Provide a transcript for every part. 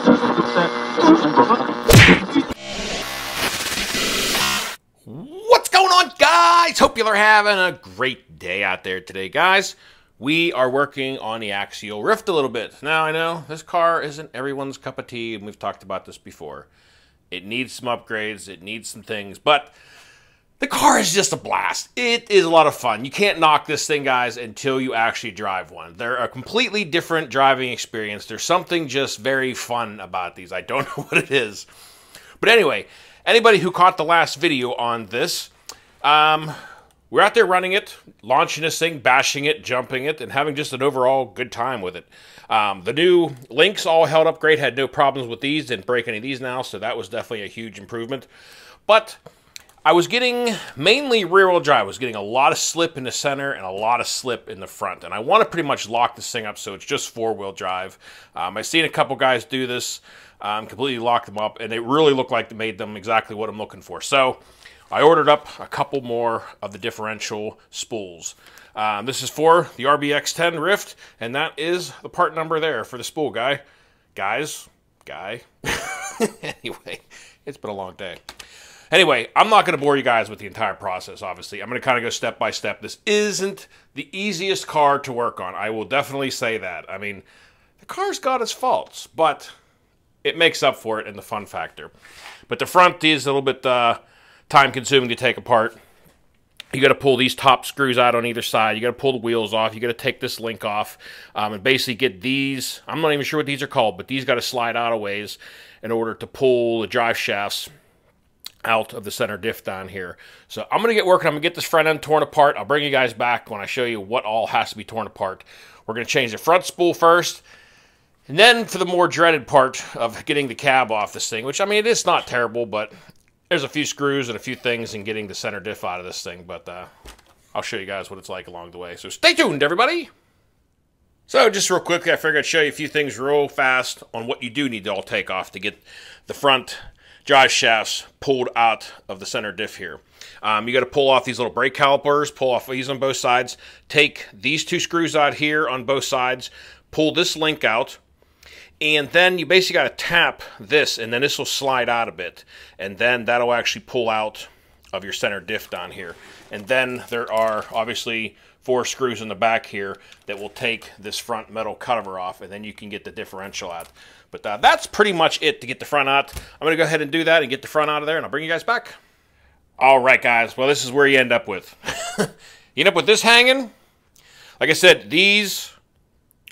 What's going on, guys? Hope you're having a great day out there today, guys. We are working on the Axiel Ryft a little bit. Now, I know this car isn't everyone's cup of tea, and we've talked about this before. It needs some upgrades, it needs some things, but the car is just a blast. It is a lot of fun. You can't knock this thing, guys, until you actually drive one. They're a completely different driving experience. There's something just very fun about these. I don't know what it is. But anyway, anybody who caught the last video on this, we're out there running it, launching this thing, bashing it, jumping it, and having just an overall good time with it. The new links all held up great, had no problems with these, didn't break any of these now, so that was definitely a huge improvement. But I was getting mainly rear-wheel drive. I was getting a lot of slip in the center and a lot of slip in the front. And I want to pretty much lock this thing up so it's just four-wheel drive. I've seen a couple guys do this, completely lock them up, and they really look like they made them exactly what I'm looking for. So I ordered up a couple more of the differential spools. This is for the RBX10 Ryft, and that is the part number there for the spool guy. Guy. Anyway, it's been a long day. Anyway, I'm not going to bore you guys with the entire process, obviously. I'm going to kind of go step by step. This isn't the easiest car to work on. I will definitely say that. I mean, the car's got its faults, but it makes up for it in the fun factor. But the front is a little bit time-consuming to take apart. You got to pull these top screws out on either side. You got to pull the wheels off. You got to take this link off and basically get these. I'm not even sure what these are called, but these got to slide out a ways in order to pull the drive shafts out of the center diff down here. So I'm going to get working. I'm going to get this front end torn apart. I'll bring you guys back when I show you what all has to be torn apart. We're going to change the front spool first. And then for the more dreaded part of getting the cab off this thing, which, I mean, it's not terrible, but there's a few screws and a few things in getting the center diff out of this thing. But I'll show you guys what it's like along the way. So stay tuned, everybody. So just real quickly, I figured I'd show you a few things real fast on what you do need to all take off to get the front drive shafts pulled out of the center diff here. You got to pull off these little brake calipers, pull off these on both sides, take these two screws out here on both sides, pull this link out, and then you basically got to tap this, and then this will slide out a bit, and then that'll actually pull out of your center diff down here. And then there are obviously 4 screws in the back here that will take this front metal cover off, and then you can get the differential out. But that's pretty much it to get the front out. I'm going to go ahead and do that and get the front out of there, and I'll bring you guys back. All right, guys. Well, this is where you end up with. You end up with this hanging. Like I said, these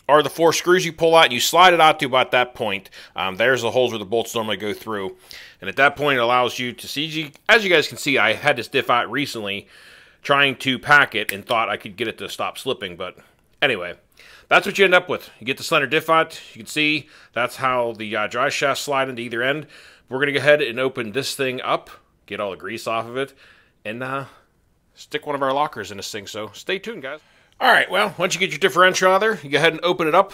are the 4 screws you pull out, and you slide it out to about that point. There's the holes where the bolts normally go through. And at that point, it allows you to see, as you guys can see, I had this diff out recently trying to pack it and thought I could get it to stop slipping. But anyway, that's what you end up with. You get the slender diff out. You can see that's how the drive shafts slide into either end. We're going to go ahead and open this thing up, get all the grease off of it, and stick one of our lockers in this thing. So stay tuned, guys. All right, well, once you get your differential out of there, you go ahead and open it up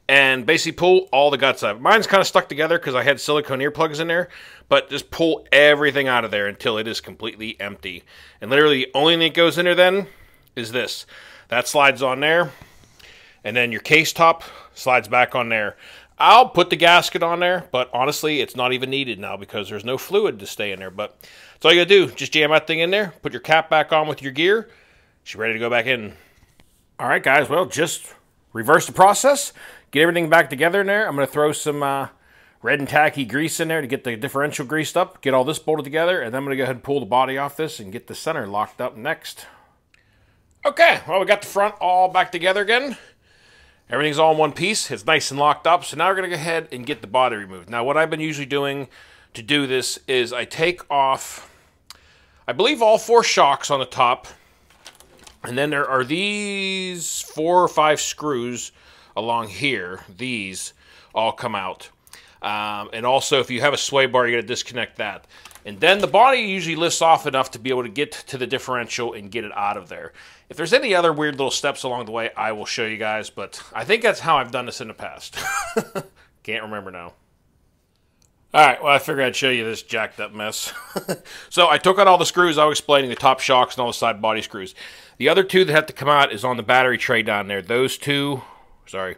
and basically pull all the guts out. Mine's kind of stuck together because I had silicone earplugs in there, but just pull everything out of there until it is completely empty. And literally the only thing that goes in there then is this. That slides on there, and then your case top slides back on there. I'll put the gasket on there, but honestly, it's not even needed now because there's no fluid to stay in there. But that's all you gotta do. Just jam that thing in there, put your cap back on with your gear. She's ready to go back in. All right, guys, well, just reverse the process. Get everything back together in there. I'm going to throw some red and tacky grease in there to get the differential greased up, get all this bolted together, and then I'm going to go ahead and pull the body off this and get the center locked up next. Okay, well, we got the front all back together again. Everything's all in one piece. It's nice and locked up. So now we're going to go ahead and get the body removed. Now, what I've been usually doing to do this is I take off, I believe, all 4 shocks on the top. And then there are these 4 or 5 screws along here. These all come out. And also, if you have a sway bar, you got to disconnect that. And then the body usually lifts off enough to be able to get to the differential and get it out of there. If there's any other weird little steps along the way, I will show you guys. But I think that's how I've done this in the past. Can't remember now. Alright, well, I figured I'd show you this jacked up mess. So I took out all the screws I was explaining, the top shocks and all the side body screws. The other 2 that have to come out is on the battery tray down there. Those 2, sorry,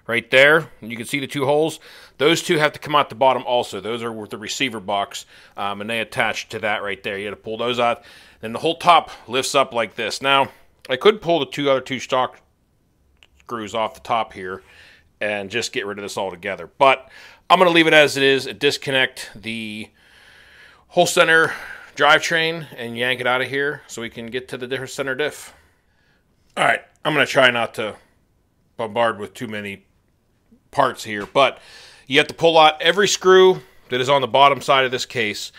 right there. You can see the 2 holes. Those 2 have to come out the bottom also. Those are with the receiver box, and they attach to that right there. You got to pull those out. Then the whole top lifts up like this. Now, I could pull the other two stock screws off the top here and just get rid of this altogether. But I'm going to leave it as it is and disconnect the whole center drivetrain and yank it out of here so we can get to the different center diff. All right, I'm going to try not to bombard with too many parts here, but you have to pull out every screw that is on the bottom side of this case.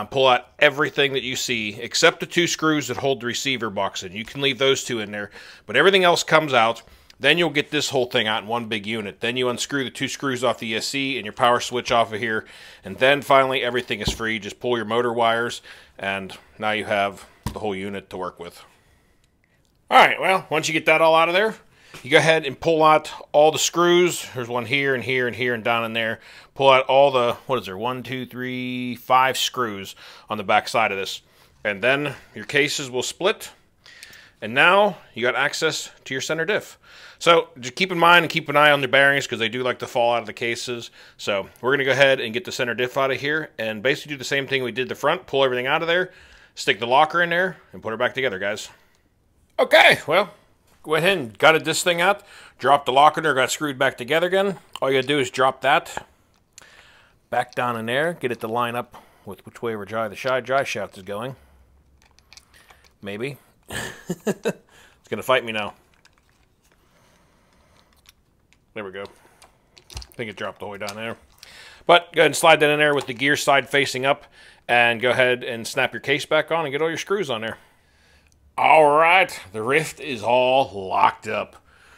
Pull out everything that you see except the 2 screws that hold the receiver box in. You can leave those 2 in there, but everything else comes out. Then you'll get this whole thing out in one big unit. Then you unscrew the 2 screws off the ESC and your power switch off of here, and then finally everything is free. Just pull your motor wires, and now you have the whole unit to work with. All right, well, once you get that all out of there, you go ahead and pull out all the screws. There's one here and here and here and down in there. Pull out all the, 1, 2, 3, 5 screws on the back side of this. And then your cases will split. And now you got access to your center diff. So just keep in mind and keep an eye on the bearings because they do like to fall out of the cases. So we're going to go ahead and get the center diff out of here and basically do the same thing we did the front. Pull everything out of there, stick the locker in there, and put it back together, guys. Okay, well, go ahead and gutted this thing out. Drop the locker in there, got screwed back together again. All you got to do is drop that back down in there. Get it to line up with which way we're dry shaft is going. Maybe. It's going to fight me now. There we go. I think it dropped the way down there. But go ahead and slide that in there with the gear side facing up. And go ahead and snap your case back on and get all your screws on there. All right, the Ryft is all locked up.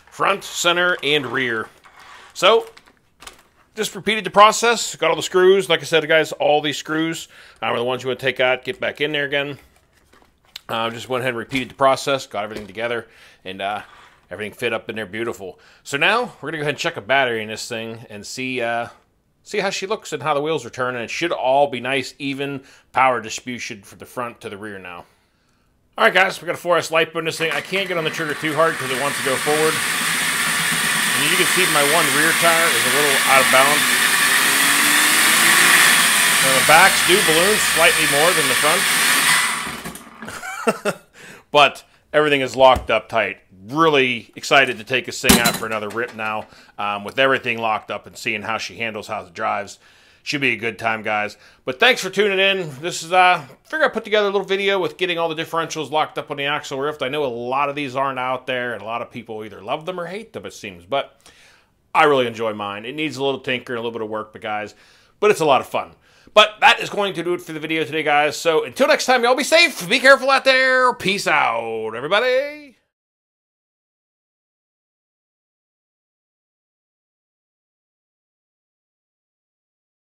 Front, center, and rear. So, just repeated the process. Got all the screws. Like I said, guys, all these screws are the ones you want to take out, get back in there again. Just went ahead and repeated the process. Got everything together, and everything fit up in there beautiful. So now, we're going to go ahead and check a battery in this thing and see how she looks and how the wheels are turning. It should all be nice, even power distribution from the front to the rear now. All right, guys, we got a 4S LiPo in this thing. I can't get on the trigger too hard because it wants to go forward. And you can see my one rear tire is a little out of balance. Now the backs do balloon slightly more than the front. But everything is locked up tight. Really excited to take this thing out for another rip now. With everything locked up and seeing how she handles, how it drives. Should be a good time, guys. But thanks for tuning in. This is, I figured I'd put together a little video with getting all the differentials locked up on the Axiel Ryft. I know a lot of these aren't out there, and a lot of people either love them or hate them, it seems. But I really enjoy mine. It needs a little tinker and a little bit of work, but it's a lot of fun. But that is going to do it for the video today, guys. So until next time, y'all be safe. Be careful out there. Peace out, everybody.